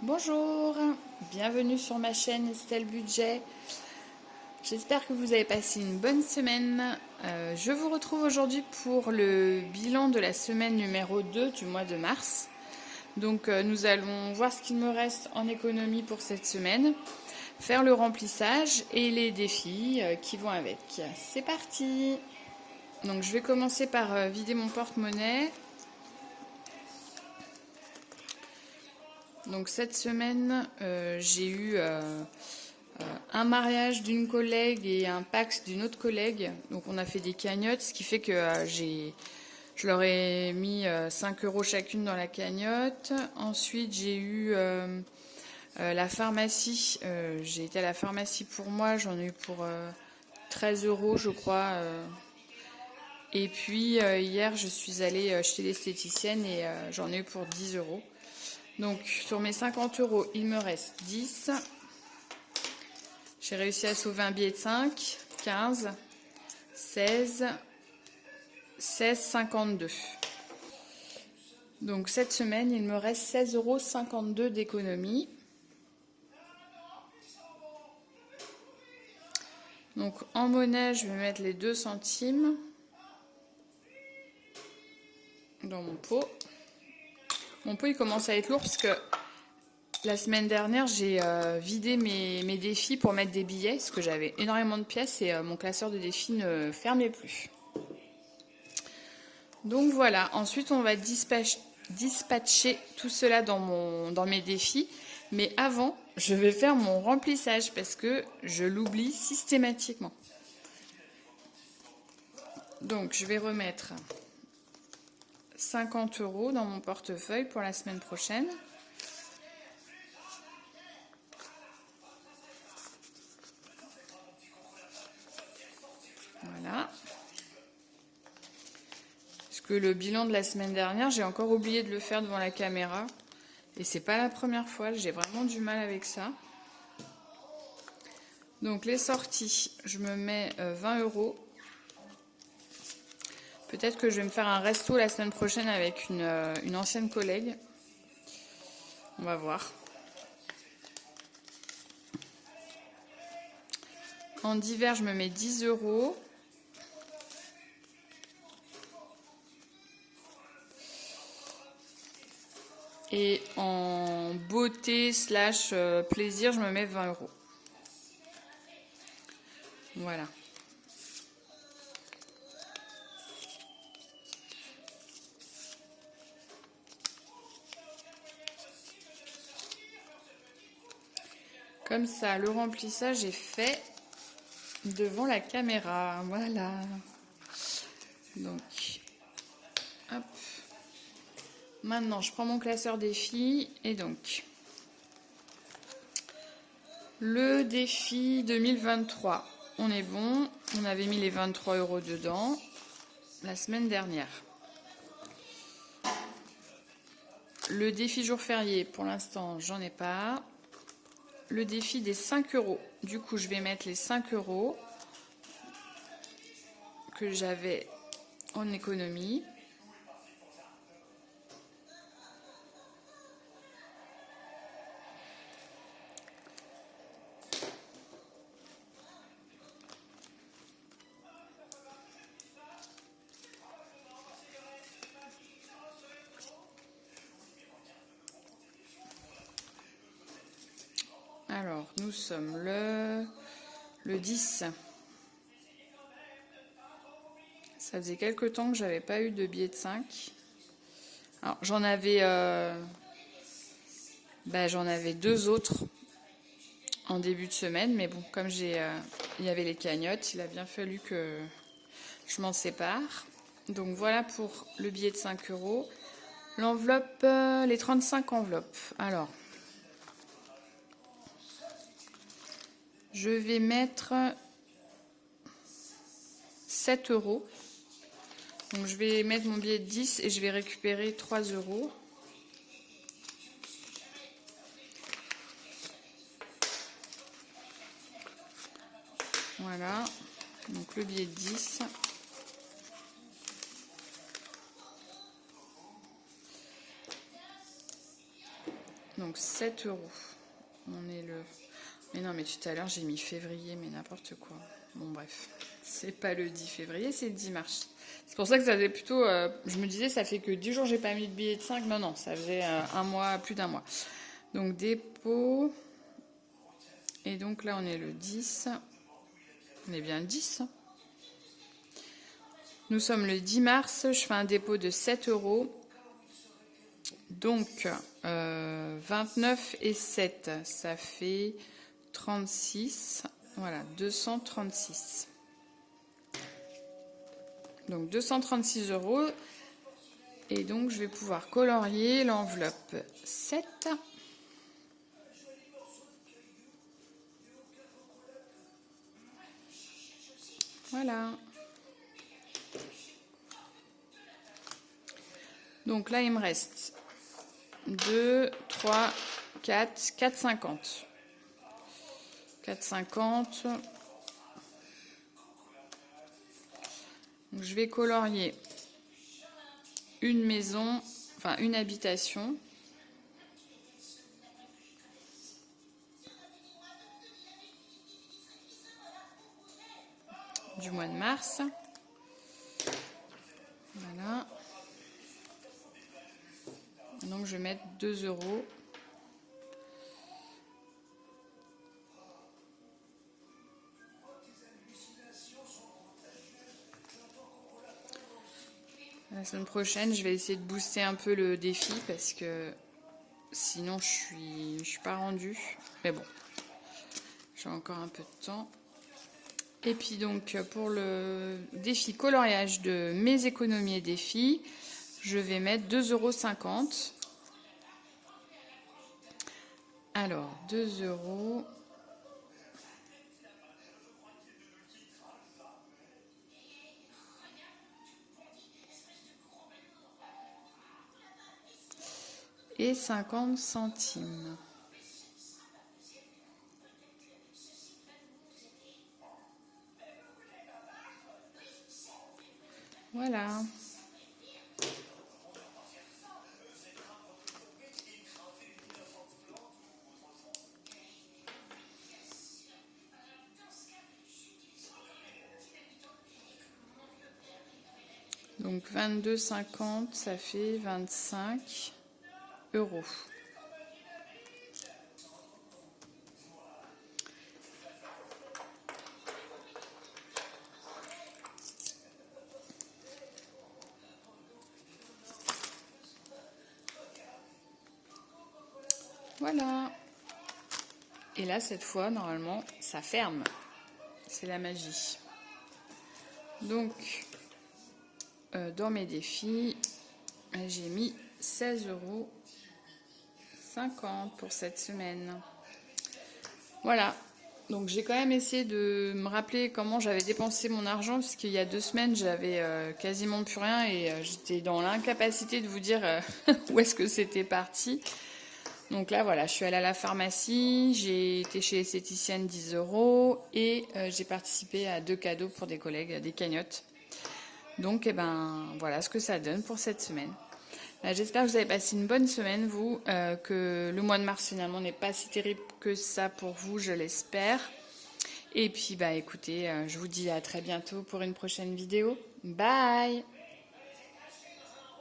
Bonjour, bienvenue sur ma chaîne Estelle Budget. J'espère que vous avez passé une bonne semaine. Je vous retrouve aujourd'hui pour le bilan de la semaine numéro 2 du mois de mars. Donc nous allons voir ce qu'il me reste en économie pour cette semaine, faire le remplissage et les défis qui vont avec. C'est parti! Donc je vais commencer par vider mon porte-monnaie. Donc cette semaine, j'ai eu un mariage d'une collègue et un Pacs d'une autre collègue. Donc on a fait des cagnottes, ce qui fait que je leur ai mis 5 € chacune dans la cagnotte. Ensuite, j'ai eu la pharmacie. J'ai été à la pharmacie pour moi, j'en ai eu pour 13 € je crois. Et puis hier, je suis allée chez l'esthéticienne et j'en ai eu pour 10 €. Donc sur mes 50 €, il me reste 10. J'ai réussi à sauver un billet de 5, 15, 16, 16,52. Donc cette semaine, il me reste 16,52 € d'économie. Donc en monnaie, je vais mettre les 2 centimes dans mon pot. Mon pot il commence à être lourd parce que la semaine dernière j'ai vidé mes défis pour mettre des billets parce que j'avais énormément de pièces et mon classeur de défis ne fermait plus. Donc voilà, ensuite on va dispatcher tout cela dans mes défis. Mais avant, je vais faire mon remplissage parce que je l'oublie systématiquement. Donc je vais remettre 50 € dans mon portefeuille pour la semaine prochaine. Voilà. Parce que le bilan de la semaine dernière, j'ai encore oublié de le faire devant la caméra. Et c'est pas la première fois, j'ai vraiment du mal avec ça. Donc les sorties, je me mets 20 €. Peut-être que je vais me faire un resto la semaine prochaine avec une ancienne collègue. On va voir. En divers, je me mets 10 €. Et en beauté / plaisir, je me mets 20 €. Voilà. Comme ça, le remplissage est fait devant la caméra. Voilà. Donc, hop. Maintenant, je prends mon classeur défi et donc le défi 2023, on est bon. On avait mis les 23 € dedans la semaine dernière. Le défi jour férié, pour l'instant, j'en ai pas. Le défi des 5 €. Du coup, je vais mettre les 5 € que j'avais en économie. Alors, nous sommes le 10. Ça faisait quelques temps que j'avais pas eu de billet de 5. Alors, j'en avais 2 autres en début de semaine. Mais bon, comme il y avait les cagnottes, il a bien fallu que je m'en sépare. Donc voilà pour le billet de 5 €. L'enveloppe, les 35 enveloppes. Alors, je vais mettre 7 €. Donc je vais mettre mon billet de 10 et je vais récupérer 3 €. Voilà. Donc le billet de 10. Donc 7 €. On est le... Mais non, mais tout à l'heure, j'ai mis février, mais n'importe quoi. Bon, bref. C'est pas le 10 février, c'est le 10 mars. C'est pour ça que ça faisait plutôt... je me disais, ça fait que 10 jours, j'ai pas mis de billet de 5. Non, non, ça faisait un mois, plus d'un mois. Donc, dépôt. Et donc, là, on est le 10. On est bien le 10. Nous sommes le 10 mars. Je fais un dépôt de 7 €. Donc, 29 et 7, ça fait 36. Voilà, 236. Donc, 236 €. Et donc, je vais pouvoir colorier l'enveloppe 7. Voilà. Donc là, il me reste 2, 3, 4, 4,50. 4,50. Donc, je vais colorier une maison, enfin une habitation. Du mois de mars. Voilà. Donc je vais mettre 2 €. La semaine prochaine, je vais essayer de booster un peu le défi parce que sinon je suis pas rendue. Mais bon, j'ai encore un peu de temps. Et puis donc pour le défi coloriage de mes économies et défis, je vais mettre 2,50 €. Alors 2 €. Et 50 centimes. Voilà. Donc 22,50, ça fait 25 €. Voilà. Et là, cette fois, normalement, ça ferme. C'est la magie. Donc, dans mes défis, j'ai mis 16,50 € pour cette semaine. Voilà. Donc, j'ai quand même essayé de me rappeler comment j'avais dépensé mon argent, parce qu'il y a 2 semaines, j'avais quasiment plus rien et j'étais dans l'incapacité de vous dire où est-ce que c'était parti. Donc là, voilà, je suis allée à la pharmacie, j'ai été chez l'esthéticienne 10 € et j'ai participé à 2 cadeaux pour des collègues, des cagnottes. Donc, eh ben, voilà ce que ça donne pour cette semaine. J'espère que vous avez passé une bonne semaine, vous, que le mois de mars, finalement, n'est pas si terrible que ça pour vous, je l'espère. Et puis, bah, écoutez, je vous dis à très bientôt pour une prochaine vidéo. Bye!